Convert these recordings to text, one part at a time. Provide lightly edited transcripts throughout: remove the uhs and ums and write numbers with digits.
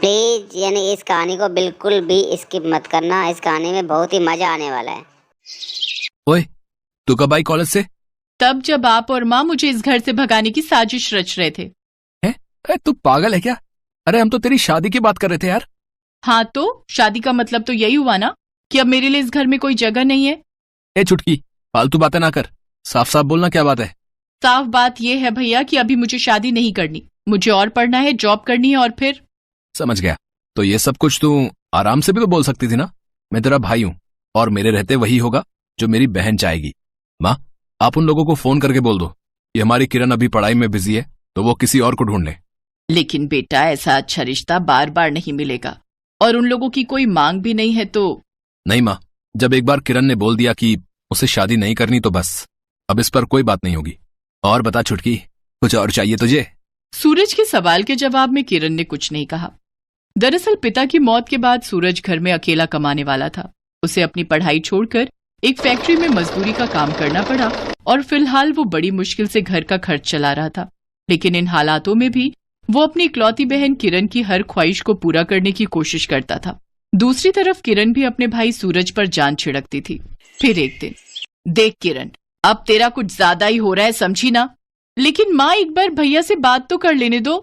Please यानी इस कहानी को बिल्कुल भी स्किप मत करना, इस कहानी में बहुत ही मजा आने वाला है। ओए, तू कब आई कॉलेज से? तब जब आप और माँ मुझे इस घर से भगाने की साजिश रच रहे थे। हैं? तू पागल है क्या? अरे हम तो तेरी शादी की बात कर रहे थे यार। हाँ तो शादी का मतलब तो यही हुआ ना कि अब मेरे लिए इस घर में कोई जगह नहीं है। ए चुटकी, फालतू बातें ना कर, साफ साफ बोलना क्या बात है। साफ बात यह है भैया कि अभी मुझे शादी नहीं करनी, मुझे और पढ़ना है, जॉब करनी है और फिर। समझ गया। तो ये सब कुछ तू आराम से भी तो बोल सकती थी ना। मैं तेरा भाई हूं और मेरे रहते वही होगा जो मेरी बहन चाहेगी। माँ, आप उन लोगों को फोन करके बोल दो कि हमारी किरण अभी पढ़ाई में बिजी है तो वो किसी और को ढूंढ ले। लेकिन बेटा, ऐसा अच्छा रिश्ता बार बार नहीं मिलेगा और उन लोगों की कोई मांग भी नहीं है तो। नहीं माँ, जब एक बार किरण ने बोल दिया कि उसे शादी नहीं करनी तो बस, अब इस पर कोई बात नहीं होगी। और बता छुटकी, कुछ और चाहिए तुझे? सूरज के सवाल के जवाब में किरण ने कुछ नहीं कहा। दरअसल पिता की मौत के बाद सूरज घर में अकेला कमाने वाला था। उसे अपनी पढ़ाई छोड़कर एक फैक्ट्री में मजदूरी का काम करना पड़ा और फिलहाल वो बड़ी मुश्किल से घर का खर्च चला रहा था। लेकिन इन हालातों में भी वो अपनी इकलौती बहन किरण की हर ख्वाहिश को पूरा करने की कोशिश करता था। दूसरी तरफ किरण भी अपने भाई सूरज पर जान छिड़कती थी। फिर एक दिन, देख किरण, अब तेरा कुछ ज्यादा ही हो रहा है, समझी ना? लेकिन माँ, एक बार भैया से बात तो कर लेने दो।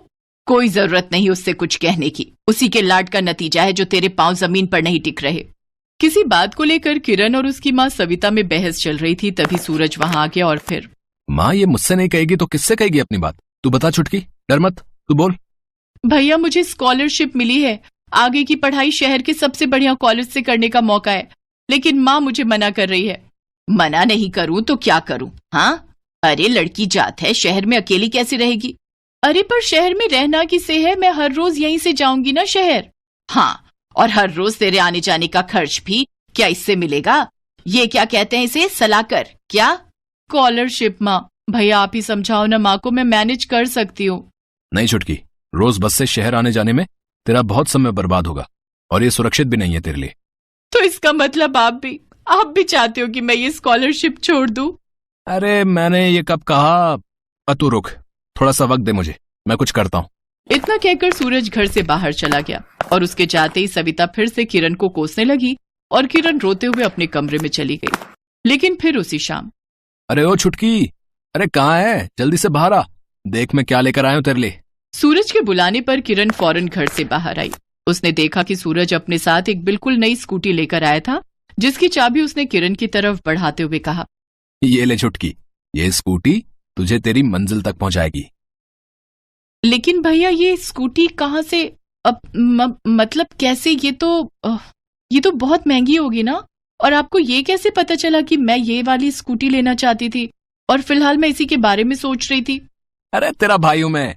कोई जरूरत नहीं उससे कुछ कहने की, उसी के लाड का नतीजा है जो तेरे पांव जमीन पर नहीं टिक रहे। किसी बात को लेकर किरण और उसकी माँ सविता में बहस चल रही थी, तभी सूरज वहां आ गया और फिर। माँ, ये मुझसे नहीं कहेगी तो किससे कहेगी अपनी बात? तू बता छुटकी, डर मत, तू बोल। भैया, मुझे स्कॉलरशिप मिली है, आगे की पढ़ाई शहर के सबसे बढ़िया कॉलेज से करने का मौका है, लेकिन माँ मुझे मना कर रही है। मना नहीं करूं तो क्या करूं? हाँ, अरे लड़की जात है, शहर में अकेली कैसे रहेगी? अरे पर शहर में रहना किसे है, मैं हर रोज यहीं से जाऊंगी ना शहर। हाँ, और हर रोज तेरे आने जाने का खर्च भी क्या इससे मिलेगा? ये क्या कहते हैं इसे, सलाकर क्या? स्कॉलरशिप। माँ, भैया आप ही समझाओ ना माँ को, मैं मैनेज कर सकती हूँ। नहीं छुटकी, रोज बस से शहर आने जाने में तेरा बहुत समय बर्बाद होगा और ये सुरक्षित भी नहीं है तेरे लिए। तो इसका मतलब आप भी चाहते हो कि मैं ये स्कॉलरशिप छोड़ दूं? अरे मैंने ये कब कहा? तू रुक, थोड़ा सा वक्त दे मुझे, मैं कुछ करता हूँ। इतना कहकर सूरज घर से बाहर चला गया और उसके जाते ही सविता फिर से किरण को कोसने लगी और किरण रोते हुए अपने कमरे में चली गई। लेकिन फिर उसी शाम। अरे ओ छुटकी, अरे कहाँ है? जल्दी से बाहर आ, देख मैं क्या लेकर आया हूँ तेरे लिए। सूरज के बुलाने पर किरण फौरन घर से बाहर आई। उसने देखा कि सूरज अपने साथ एक बिल्कुल नई स्कूटी लेकर आया था, जिसकी चाबी उसने किरण की तरफ बढ़ाते हुए कहा, ये ले छुटकी, ये स्कूटी तुझे तेरी मंजिल तक पहुंचाएगी। लेकिन भैया, ये स्कूटी कहाँ से? अब मतलब कैसे? ये तो बहुत महंगी होगी ना? और आपको ये कैसे पता चला कि मैं ये वाली स्कूटी लेना चाहती थी और फिलहाल मैं इसी के बारे में सोच रही थी? अरे तेरा भाई हूं मैं,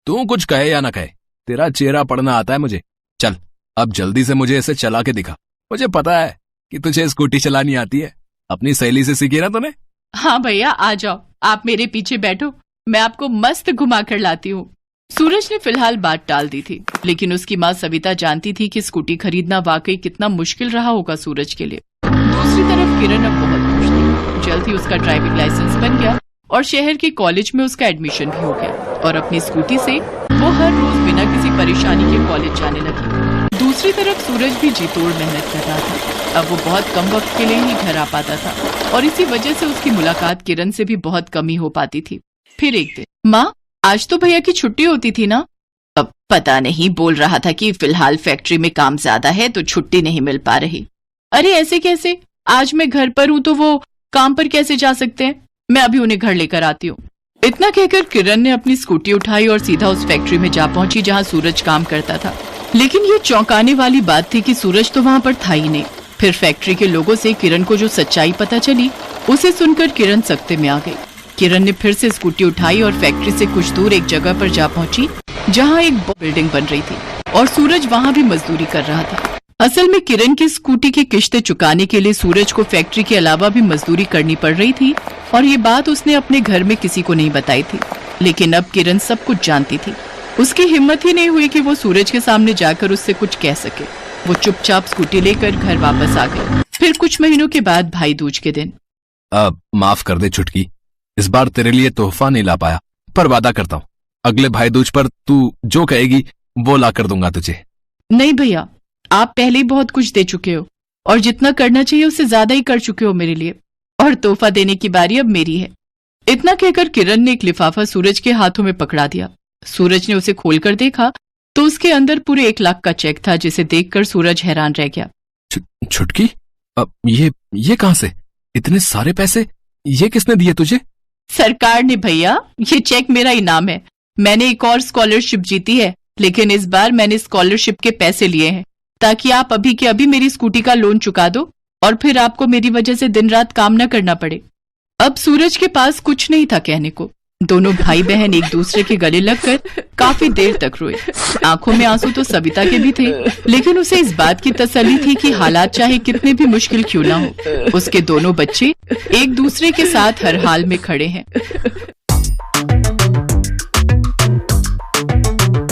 तू कुछ कहे या ना कहे, तेरा चेहरा पढ़ना आता है मुझे। चल अब जल्दी से मुझे इसे चला के दिखा। मुझे पता है कि तुझे स्कूटी चलानी आती है, अपनी सहेली से सीखी ना तूने। हाँ भैया, आ जाओ, आप मेरे पीछे बैठो, मैं आपको मस्त घुमा कर लाती हूँ। सूरज ने फिलहाल बात टाल दी थी, लेकिन उसकी माँ सविता जानती थी कि स्कूटी खरीदना वाकई कितना मुश्किल रहा होगा सूरज के लिए। दूसरी तरफ किरण अब बहुत खुश थी। जल्द ही उसका ड्राइविंग लाइसेंस बन गया और शहर के कॉलेज में उसका एडमिशन भी हो गया और अपनी स्कूटी से वो हर रोज बिना किसी परेशानी के कॉलेज जाने लगी। दूसरी तरफ सूरज भी जी तोड़ मेहनत कर रहा था। अब वो बहुत कम वक्त के लिए ही घर आ पाता था और इसी वजह से उसकी मुलाकात किरण से भी बहुत कम ही हो पाती थी। फिर एक दिन, माँ, आज तो भैया की छुट्टी होती थी ना? अब पता नहीं, बोल रहा था कि फिलहाल फैक्ट्री में काम ज्यादा है तो छुट्टी नहीं मिल पा रही। अरे ऐसे कैसे? आज मैं घर पर हूँ तो वो काम पर कैसे जा सकते हैं? मैं अभी उन्हें घर लेकर आती हूँ। इतना कहकर किरण ने अपनी स्कूटी उठाई और सीधा उस फैक्ट्री में जा पहुंची जहाँ सूरज काम करता था। लेकिन ये चौंकाने वाली बात थी कि सूरज तो वहाँ पर था ही नहीं। फिर फैक्ट्री के लोगों से किरण को जो सच्चाई पता चली, उसे सुनकर किरण सख्ते में आ गई। किरण ने फिर से स्कूटी उठाई और फैक्ट्री से कुछ दूर एक जगह पर जा पहुंची जहाँ एक बिल्डिंग बन रही थी और सूरज वहाँ भी मजदूरी कर रहा था। असल में किरण की स्कूटी की किश्तें चुकाने के लिए सूरज को फैक्ट्री के अलावा भी मजदूरी करनी पड़ रही थी और ये बात उसने अपने घर में किसी को नहीं बताई थी। लेकिन अब किरण सब कुछ जानती थी। उसकी हिम्मत ही नहीं हुई कि वो सूरज के सामने जाकर उससे कुछ कह सके। वो चुपचाप स्कूटी लेकर घर वापस आ गई। फिर कुछ महीनों के बाद भाई दूज के दिन। अब माफ कर दे छुटकी, इस बार तेरे लिए तोहफा नहीं ला पाया, पर वादा करता हूँ अगले भाई दूज पर तू जो कहेगी वो ला कर दूंगा तुझे। नहीं भैया, आप पहले ही बहुत कुछ दे चुके हो और जितना करना चाहिए उससे ज्यादा ही कर चुके हो मेरे लिए, और तोहफा देने की बारी अब मेरी है। इतना कहकर किरण ने एक लिफाफा सूरज के हाथों में पकड़ा दिया। सूरज ने उसे खोलकर देखा तो उसके अंदर पूरे 1 लाख का चेक था, जिसे देखकर सूरज हैरान रह गया। छुटकी, अब ये कहां से? इतने सारे पैसे ये किसने दिए तुझे? सरकार ने भैया, ये चेक मेरा इनाम है। मैंने एक और स्कॉलरशिप जीती है, लेकिन इस बार मैंने स्कॉलरशिप के पैसे लिए हैं ताकि आप अभी के अभी मेरी स्कूटी का लोन चुका दो और फिर आपको मेरी वजह से दिन रात काम न करना पड़े। अब सूरज के पास कुछ नहीं था कहने को। दोनों भाई बहन एक दूसरे के गले लगकर काफी देर तक रोए। आंखों में आंसू तो सविता के भी थे, लेकिन उसे इस बात की तसल्ली थी कि हालात चाहे कितने भी मुश्किल क्यों ना हो, उसके दोनों बच्चे एक दूसरे के साथ हर हाल में खड़े हैं।